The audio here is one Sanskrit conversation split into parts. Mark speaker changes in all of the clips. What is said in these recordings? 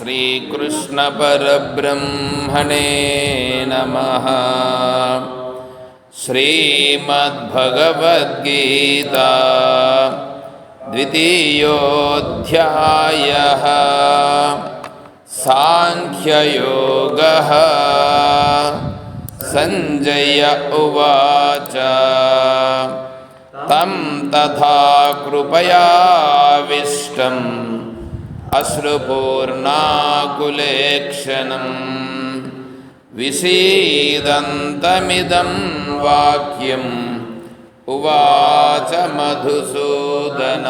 Speaker 1: श्रीकृष्ण परब्रह्मणे नमः। श्रीमद्भगवद्गीता द्वितीयोऽध्यायः सांख्ययोगः। संजय उवाच तं तथा कृपयाविष्टम् अश्रुपूर्णाकुलेक्षणं विषीदन्तमिदं वाक्यम् उवाच मधुसूदन।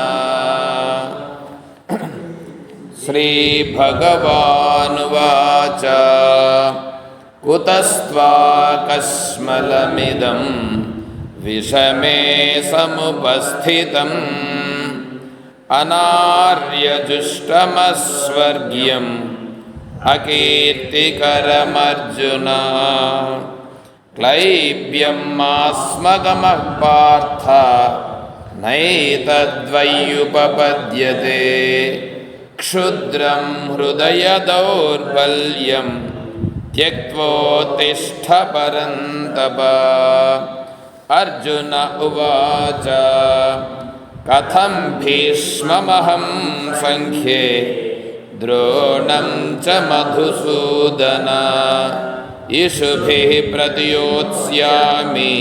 Speaker 1: श्रीभगवानुवाच कुतस्त्वाकस्मलमिदं विषमे समुपस्थितम् अनार्यजुष्टमस्वर्ग्यम् अकीर्तिकरमर्जुन। क्लैब्यमास्मगमः पार्थ नैतद्वैयुपपद्यते। क्षुद्रं हृदयदौर्बल्यं त्यक्त्वोत्तिष्ठ परन्तप। अर्जुन उवाच कथं भीष्ममहं संख्ये द्रोणं च मधुसूदन। इषुभिः प्रतियोत्स्यामि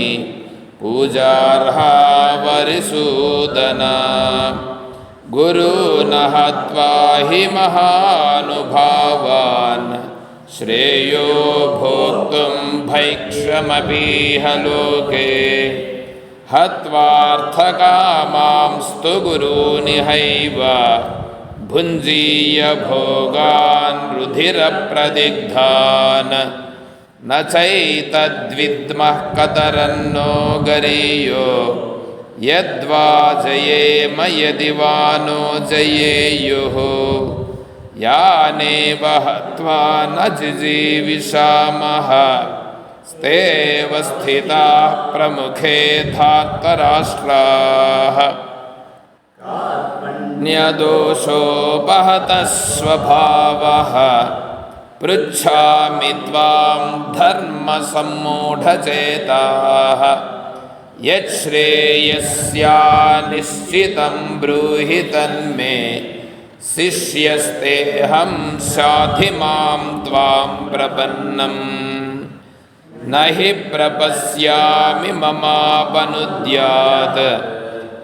Speaker 1: पूजार्हा वरिसूदन। गुरून् हत्वा हि महानुभावान् श्रेयो भोक्तुं भैक्षमपीह लोके। हत्वार्थकामांस्तु गुरूनिहैव भुञ्जीय भोगान् रुधिरप्रदिग्धान्। न चैतद्विद्मः कतरन्नो गरीयो यद्वा जयेम यदि वा नो जयेयुः। यानेव हत्वा न जिजीविषामः स्तेव स्थिताः प्रमुखे धार्तराष्ट्राः। न्यदोषोपहतः स्वभावः पृच्छामि त्वां धर्मसम्मूढचेताः। यच्छ्रेयस्यानिश्चितं ब्रूहि तन्मे शिष्यस्तेऽहं शाधि मां त्वां प्रपन्नम्। न हि प्रपश्यामि ममापनुद्यात्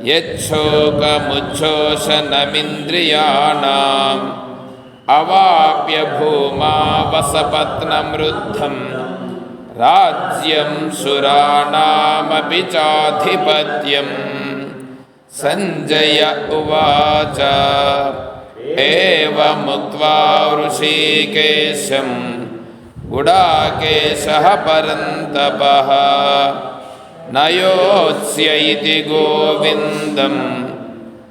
Speaker 1: यच्छोकमुच्छोषणमिन्द्रियाणाम्। अवाप्य भूमा वसपत्नमृद्धं राज्यं सुराणामपि चाधिपत्यम्। संजय उवाच एवमुक्त्वा ऋषिकेशं गुडाकेशः परन्तपः न योत्स्य इति गोविन्दम्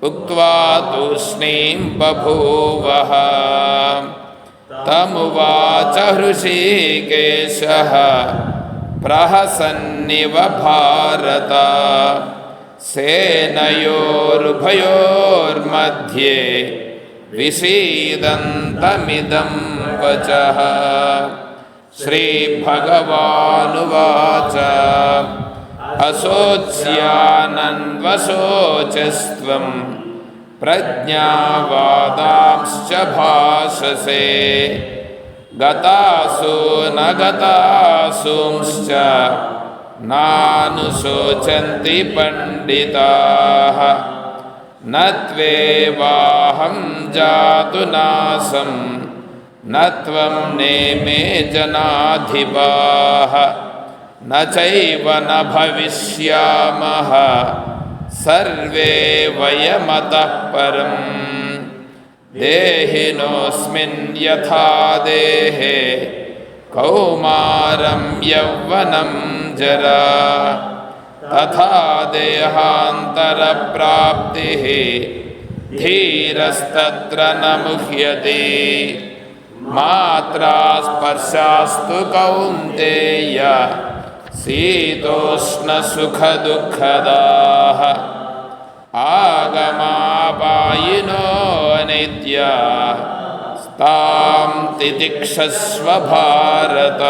Speaker 1: उक्त्वा तूष्णीं बभूवः। तमुवाच हृषीकेशः प्रहसन्निव भारत। सेनयोरुभयोर्मध्ये विषीदन्तमिदं वचः। श्रीभगवानुवाच असोच्यानन्वशोचस्त्वं प्रज्ञावादांश्च भाषसे। गतासु न गतासूंश्च नानुशोचन्ति पण्डिताः। न त्वेवाहं जातु नासं न त्वं नेमे जनाधिपाः। न चैव न भविष्यामः सर्वे वयमतः परम्। देहिनोऽस्मिन् यथा देहे कौमारं यौवनं जरा तथा देहान्तरप्राप्तिः धीरस्तत्र न मुह्यते। मात्रा स्पर्शास्तु कौन्तेय शीतोष्णसुखदुःखदाः। आगमापायिनो नित्याः तां तितिक्षस्व भारत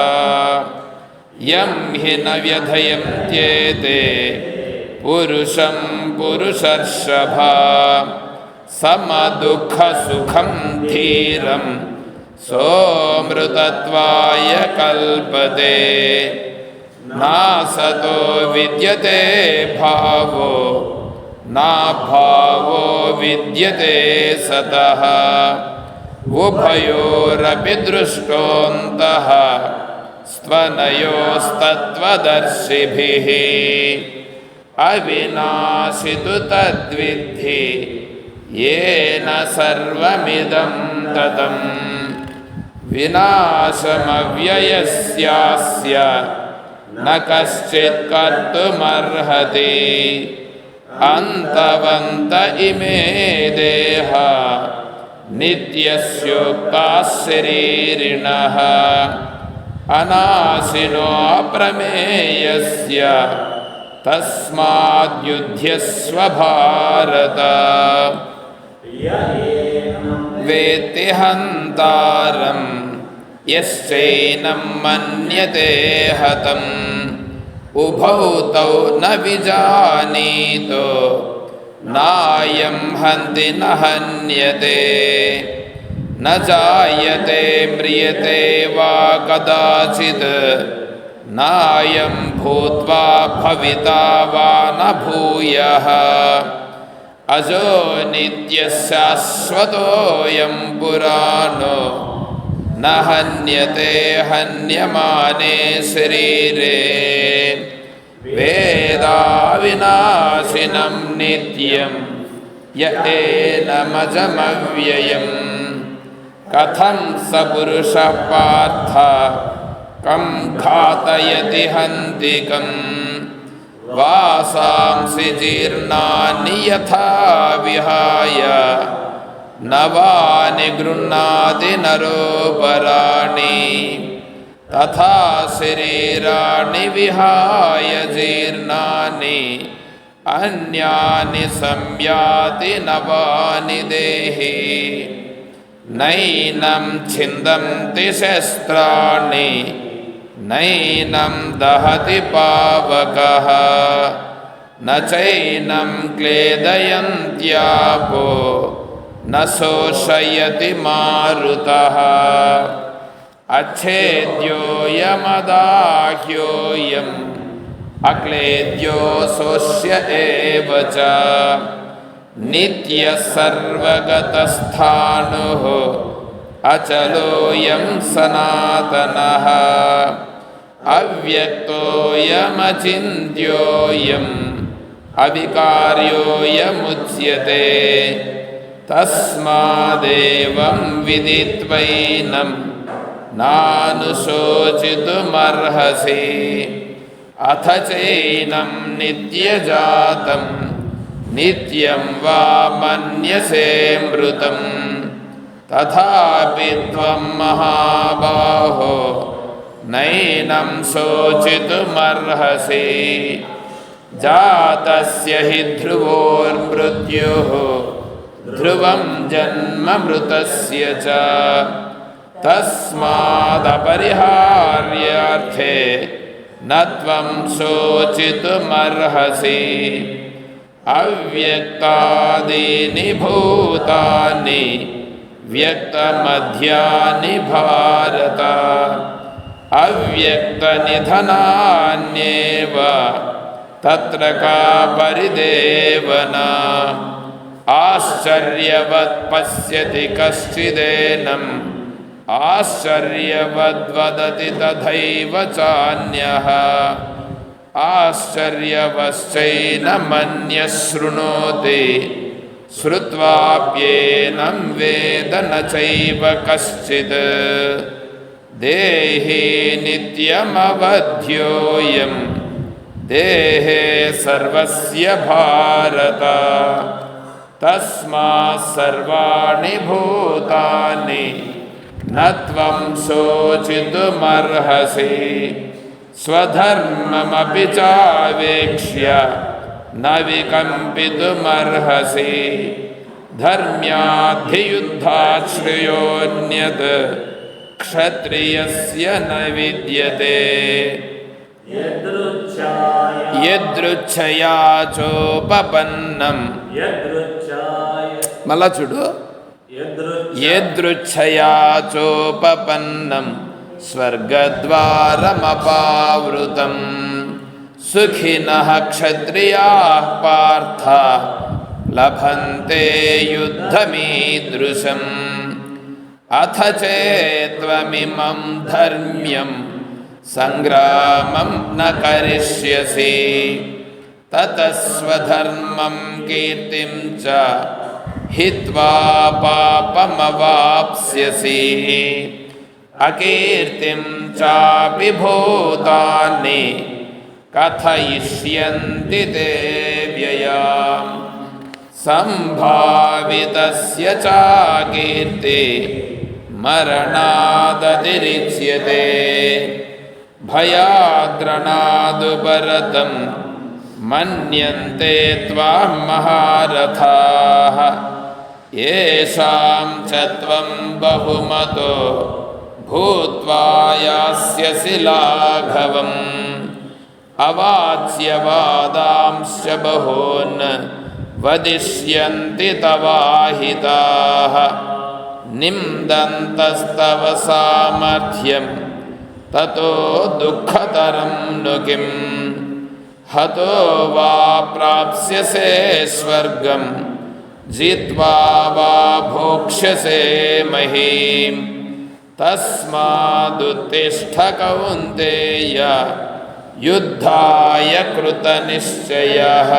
Speaker 1: यं हि न व्यथयन्त्येते पुरुषं पुरुषर्षभ समदुःखसुखं धीरं सोऽमृतत्वाय कल्पते नासतो विद्यते भावो नाभावो विद्यते सतः उभयोरपि दृष्टोऽन्तः स्त्वनयोस्तत्त्वदर्शिभिः अविनाशि तु तद्विद्धि येन सर्वमिदं ततं विनाशमव्ययस्यास्य न कश्चित् कर्तुमर्हति अन्तवन्त इमे देहा नित्यस्योक्ताः शरीरिणः अनाशिनो अप्रमेयस्य तस्माद्युध्यस्व भारत वेत्ति हन्तारं यश्चैनं मन्यते हतम् उभौ तौ न विजानीतो नायं हन्ति न हन्यते न जायते म्रियते वा कदाचित् नायं भूत्वा भविता वा न भूयः अजो नित्यः शाश्वतोऽयं पुराणो न हन्यते हन्यमाने शरीरे वेदाविनाशिनं नित्यं य एनमजमव्ययम् कथं स पुरुषः पार्थ कं घातयति हन्तिकं वासांसि जीर्णानि यथा विहाय नवानि गृह्णाति नरोपराणि तथा शरीराणि विहाय जीर्णानि अन्यानि संयाति नवानि देहि नैनं छिन्दन्ति शस्त्राणि नैनं दहति पावकः न चैनं क्लेदयन्त्यापो न शोषयति मारुतः अच्छेद्योऽयमदाह्योऽयम् अक्लेद्यो शोष्य एव च नित्यः सर्वगतस्थाणुः अचलोऽयं सनातनः अव्यक्तोऽयमचिन्त्योऽयम् अविकार्योऽयमुच्यते तस्मादेवं विदित्वैनं नानुशोचितुमर्हसि अथ चैनं नित्यजातं नित्यं वा मन्यसे मृतं तथापि त्वं महाबाहो नैनं शोचितुमर्हसि जातस्य हि ध्रुवोर्मृत्युः ध्रुवं जन्म मृतस्य च तस्मादपरिहार्यार्थे न त्वं शोचितुमर्हसि अव्यक्तादीनि भूतानि व्यक्तमध्यानि भारत अव्यक्तनिधनान्येव तत्र का परिदेवना आश्चर्यवत् पश्यति कश्चिदेनम् आश्चर्यवद्वदति तथैव चान्यः आश्चर्यवश्चैनमन्यः शृणोति श्रुत्वाप्येनं वेद न चैव कश्चित् देहि नित्यमवध्योऽयं देहे सर्वस्य भारत तस्मात् सर्वाणि भूतानि न त्वं शोचितुमर्हसि स्वधर्ममपि चावेक्ष्य न विकम्पितुमर्हसि ಧರ್ಮ್ಯಾಧಿಯುದ್ಧಾತ್ ಶ್ರೇಯೋನ್ಯತ್ ಕ್ಷತ್ರಿಯಸ್ಯ ನ ವಿದ್ಯತೆ యదృచ్ఛయా చోపపన్నం మళ్ళా చూడు యదృచ్ఛయా చోపపన్నం స్వర్గద్వారమపావృతం సుఖినః క్షత్రియాః పార్థ లభంతే యుద్ధమీదృశం అథ చేత్వమిమం ధర్మ్యం సంగ్రామం న కరిష్యసి తతస్వధర్మం కీర్తిం చ హిత్వా పాపమవాప్స్యసి అకీర్తిం చాపి భూతాని కథయిష్యంతి తే వ్యయాం సంభావితస్య చాకీర్తి మరణాదతిరిచ్యతే భయాద్రణాదుపరతం మన్యంతే త్వాం మహారథాః యేషాం చ త్వం బహుమతో భూత్వా యాస్యసి లాఘవం అవాచ్యవాదాంశ్చ బహూన్ వదిష్యంతి తవాహితాః నిందంతస్తవ సామర్థ్యం తతో దుఃఖతరం ను కిం హతో వా ప్రాప్స్యసే స్వర్గం జిత్వా వా భోక్ష్యసే మహీం తస్మాదుత్తిష్ఠ కౌంతేయ యుద్ధాయ కృతనిశ్చయః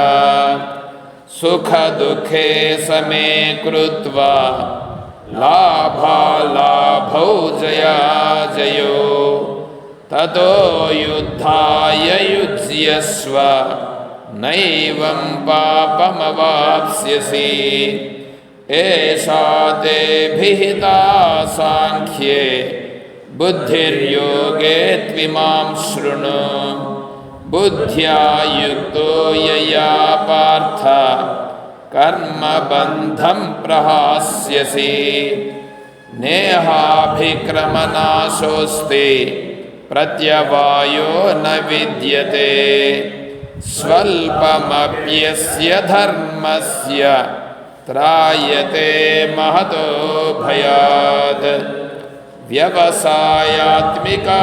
Speaker 1: సుఖదుఃఖే సమే కృత్వా లాభాలాభౌ జయాజయో తతో యుద్ధాయ యుజ్యస్వ నైవం పాపమవాప్స్యసి ఏషా తే విహితా సాంఖ్యే బుద్ధిర్యోగే త్విమాం శృణు బుద్ధ్యా యుక్తో యయా పార్థ కర్మబంధం ప్రహాస్యసి నేహాభిక్రమనాశోస్తి ప్రత్యవాయో న విద్యతే స్వల్పమప్యస్య ధర్మస్య త్రాయతే మహతో భయాత్ వ్యవసాయాత్మికా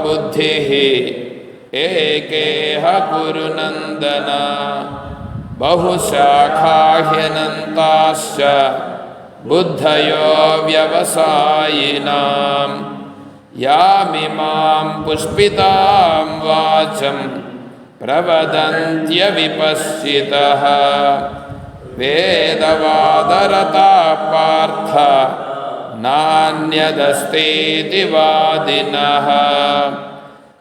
Speaker 1: బుద్ధిః ఏకేహ కురు నందన బహుశాఖాహ్యనంతాశ్చ బుద్ధయో వ్యవసాయినాం యామిమాం పుష్పితాం వాచం ప్రవదంత్య విపశ్చితః వేదవాదరతా పార్థ నాన్యదస్తేతి వాదినః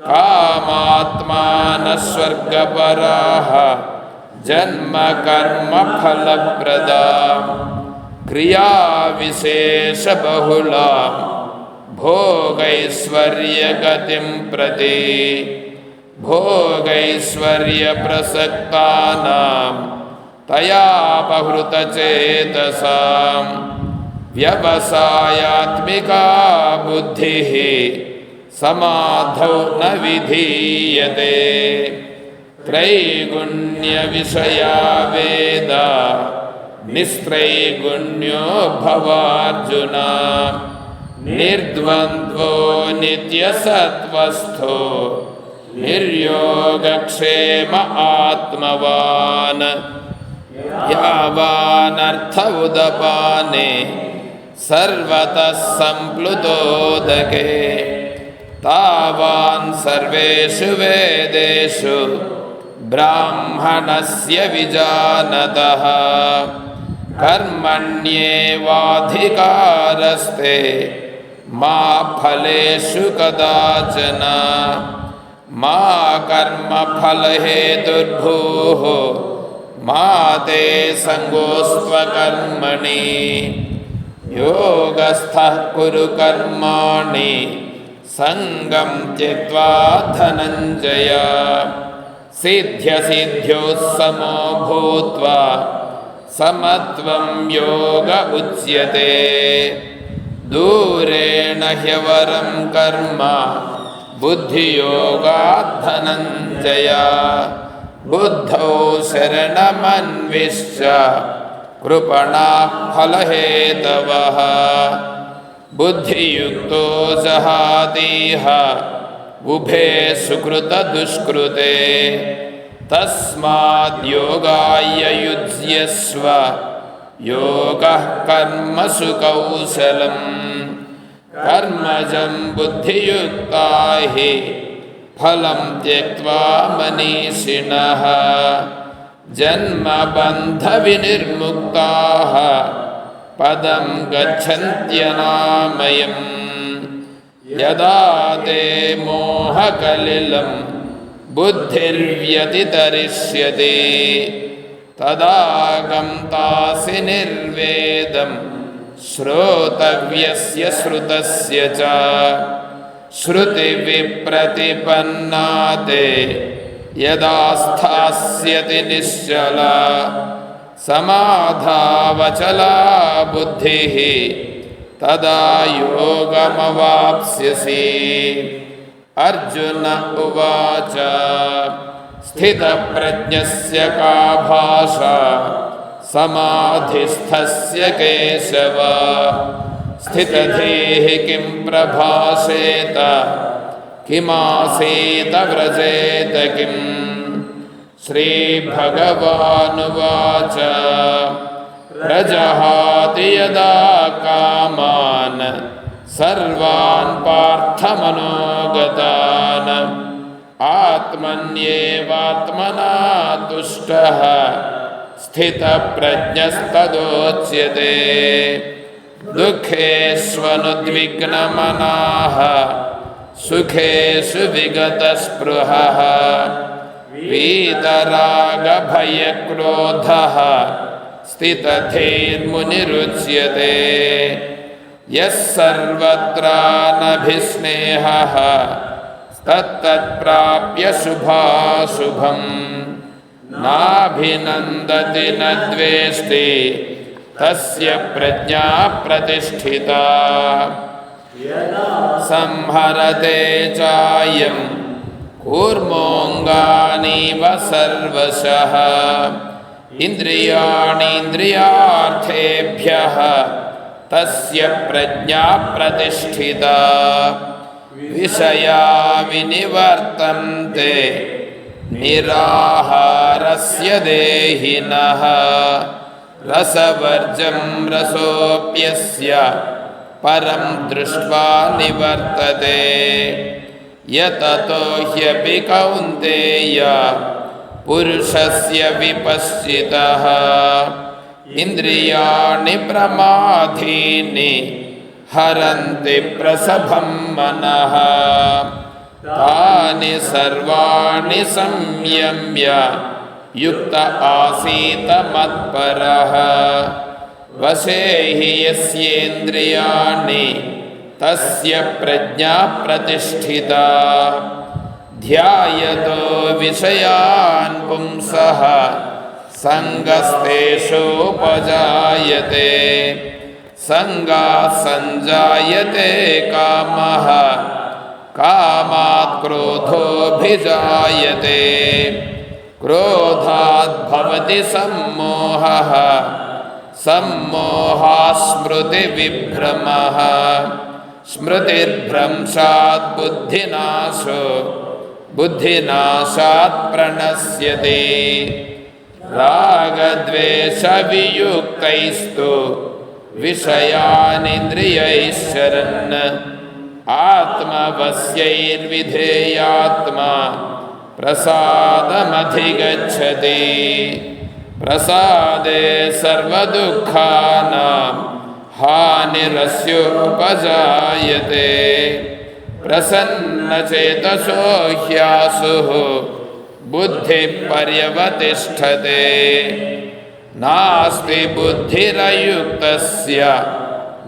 Speaker 1: కామాత్మానః స్వర్గపరాః జన్మ కర్మ ఫలప్రదాం క్రియా విశేష బహుళాం భోగైశ్వర్యగతిం ప్రతి భోగైశ్వర్య ప్రసక్తానాం తయాపహృతచేతసాం వ్యవసాయాత్మికా బుద్ధిః సమాధౌ న విధీయతే త్రైగుణ్య విషయా వేద నిస్త్రైగుణ్యో భవార్జున నిర్ద్వంద్వో నిత్యసత్వస్థో నిర్యోగక్షేమ ఆత్మవాన్ యావానర్థ ఉదపానే సర్వతః సంప్లుతోదకే తావాన్ సర్వేషు వేదేషు బ్రాహ్మణస్య విజానతః కర్మణ్యేవాధికారస్తే మా ఫలేషు కదాచన మా కర్మఫలహేతుర్భూః మా తే సంగోస్త్వకర్మణి యోగస్థః కురు కర్మాణి సంగం త్యక్త్వా ధనంజయ సిద్ధ్యసిద్ధ్యోः సమో భూత్వా समत्वं योग उच्यते दूरेण ह्यवरं कर्म बुद्धियोगात् धनञ्जय बुद्धौ शरणमन्विष्य कृपणाः फलहेतवः बुद्धियुक्तो जहातीह उभे सुकृतदुष्कृते तस्माद् योगाय युज्यस्व योगः कर्मसु कौशलम् कर्मजं बुद्धियुक्ता हि फलं त्यक्त्वा मनीषिणः जन्मबन्धविनिर्मुक्ताः पदं गच्छन्त्यनामयम् यदा ते मोहकलिलं बुद्धिर्व्यतितरिष्यति तदा गन्तासि निर्वेदं श्रोतव्यस्य श्रुतस्य च श्रुतिविप्रतिपन्ना ते यदा स्थास्यति निश्चला समाधावचला बुद्धिः तदा योगमवाप्स्यसि अर्जुन उवाच स्थितप्रज्ञस्य का भाषा समाधिस्थस्य केशव स्थितधीः किं प्रभाषेत किमासीत व्रजेत किम् श्रीभगवानुवाच प्रजहाति यदा कामान् सर्वान् पार्थमनोगतान् आत्मन्येवात्मना तुष्टः स्थितप्रज्ञस्तदोच्यते दुःखेष्वनुद्विग्नमनाः सुखेषु विगतस्पृहः वीतरागभयक्रोधः स्थितधीर्मुनिरुच्यते यः सर्वत्रानभिस्नेहः तत्तत्प्राप्य शुभाशुभम् नाभिनन्दति न द्वेष्टि तस्य प्रज्ञा प्रतिष्ठिता संहरते चायं कूर्मोऽङ्गानीव सर्वशः इन्द्रियाणीन्द्रियार्थेभ्यः तस्य प्रज्ञा प्रतिष्ठिता विषया विनिवर्तन्ते निराहारस्य देहिनः रसवर्जं रसोऽप्यस्य परं दृष्ट्वा निवर्तते यततो ह्यपि कौन्तेय पुरुषस्य विपश्चितः इन्द्रियाणि प्रमाथीनि हरन्ति प्रसभं मनः तानि सर्वाणि संयम्य युक्त आसीत मत्परः वशे हि यस्येन्द्रियाणि तस्य प्रज्ञा प्रतिष्ठिता ध्यायतो विषयान् पुंसः सङ्गस्तेषोपजायते सङ्गात् सञ्जायते कामः कामात् क्रोधोऽभिजायते क्रोधात् भवति सम्मोहः सम्मोहात् स्मृतिविभ्रमः स्मृतिर्भ्रंशात् बुद्धिनाशो बुद्धिनाशात् प्रणश्यते रागद्वेषवियुक्तैस्तु विषयानिन्द्रियैश्चरन् आत्मवश्यैर्विधेयात्मा प्रसादमधिगच्छति प्रसादे सर्वदुःखानां हानिरस्योपजायते प्रसन्नचेतसो ह्यासुः बुद्धिपर्यवतिष्ठते नास्ति बुद्धिरयुक्तस्य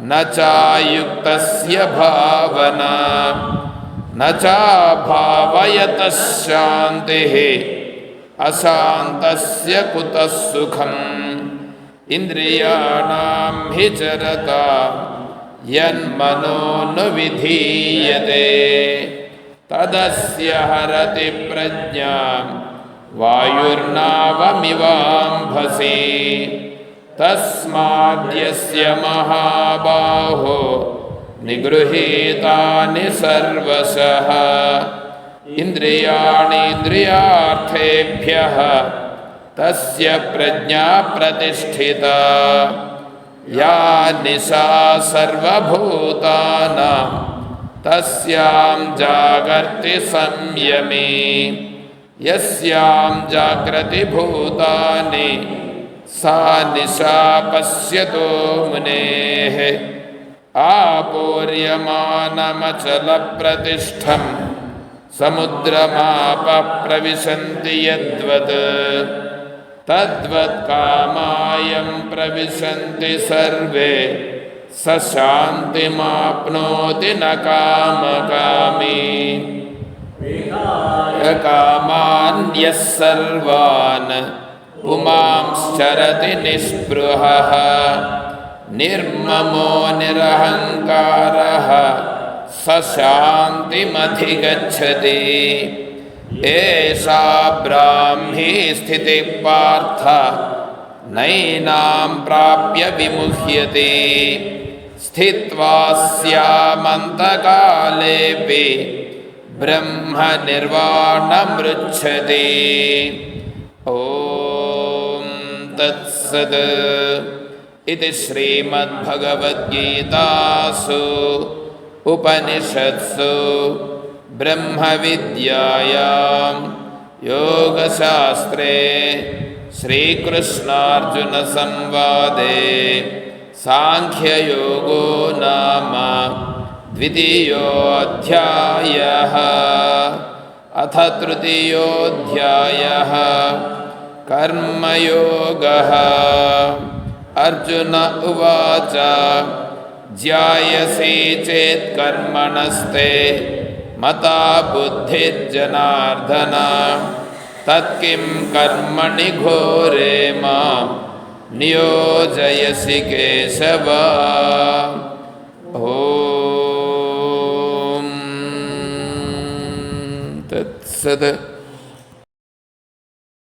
Speaker 1: न चायुक्तस्य भावना न चाभावयतः शान्तिः अशान्तस्य कुतः सुखम् ಇಂದ್ರಿಯಾಣಾಂ ಹಿ ಚರತಾಂ ಯನ್ಮನೋ ನ ವಿಧೀಯತೆ ತದಸ್ಯ ಹರತಿ ಪ್ರಜ್ಞಾಂ ವಾಯುರ್ನಾವಮಿವಾಂಭಸಿ ತಸ್ಮಾದ್ಯಸ್ಯ ಮಹಾಬಾಹೋ ನಿಗೃಹೀತಾನಿ ಸರ್ವಶಃ ಇಂದ್ರಿಯಾಣೀಂದ್ರಿಯಾರ್ಥೇಭ್ಯಃ ತಸ್ಯ ಪ್ರಜ್ಞಾ ಪ್ರತಿಷ್ಠಿತಾ ಯಾ ನಿಶಾ ಸರ್ವಭೂತಾನಾಂ ತಸ್ಯಾಂ ಜಾಗರ್ತಿ ಸಂಯಮೇ ಯಸ್ಯಾಂ ಜಾಗ್ರತಿ ಭೂತಾನಿ ಸಾ ನಿಶಾ ಪಶ್ಯತೋ ಮುನೇಃ ಆಪೂರ್ಯಮಾನಮಚಲಪ್ರತಿಷ್ಠಂ ಸಮುದ್ರಮಾಪ ಪ್ರವಿಶಂತಿ ಯದ್ವತ್ ತದ್ವತ್ ಕಾಮಾಯಂ ಪ್ರವಿಶಂತಿ ಸರ್ವೇ ಸ ಶಾಂತಿಮಾಪ್ನೋತಿ ನ ಕಾಮಕಾಮೀ ಕಾಮಾನ್ಯಃ ಸರ್ವಾನ್ ಪುಮಾಂಶ್ಚರತಿ ನಿಸ್ಪೃಹಃ ನಿರ್ಮಮೋ ನಿರಹಂಕಾರಃ ಸ ಶಾಂತಿಮಧಿಗಚ್ಚತಿ ಏಷಾ ಬ್ರಾಹ್ಮೀ ಸ್ಥಿತಿ ಪಾರ್ಥ ನೈನಾಂ ಪ್ರಾಪ್ಯ ವಿಮುಹ್ಯತೆ ಸ್ಥಿತ್ವಾ ಸ್ಯಾಮಂತಕಾಲೇಪಿ ಬ್ರಹ್ಮ ನಿರ್ವಾಣಮೃಚ್ಛತಿ ಓಂ ತತ್ಸತ್ ಇತಿ ಶ್ರೀಮದ್ಭಗವದ್ಗೀತಾಸು ಉಪನಿಷತ್ಸು ಬ್ರಹ್ಮವಿದ್ಯಾಯಾಂ ಯೋಗಶಾಸ್ತ್ರೇ ಶ್ರೀಕೃಷ್ಣಾರ್ಜುನ ಸಂವಾದೇ ಸಾಂಖ್ಯಯೋಗೋ ನಾಮ ದ್ವಿತೀಯೋऽಧ್ಯಾಯಃ ಅಥ ತೃತೀಯೋऽಧ್ಯಾಯಃ ಕರ್ಮಯೋಗಃ ಅರ್ಜುನ ಉವಾಚ ಜ್ಯಾಯಸಿ ಚೇತ್ ಕರ್ಮಣಸ್ತೆ ಮತಾ ಬುದ್ಧಿರ್ಜನಾರ್ದನ ತತ್ಕಿಂ ಕರ್ಮಣಿ ಘೋರೆ ಮಾಂ ನಿಯೋಜಯಸಿ ಕೇಶವ ಓಂ ತತ್ಸತ್.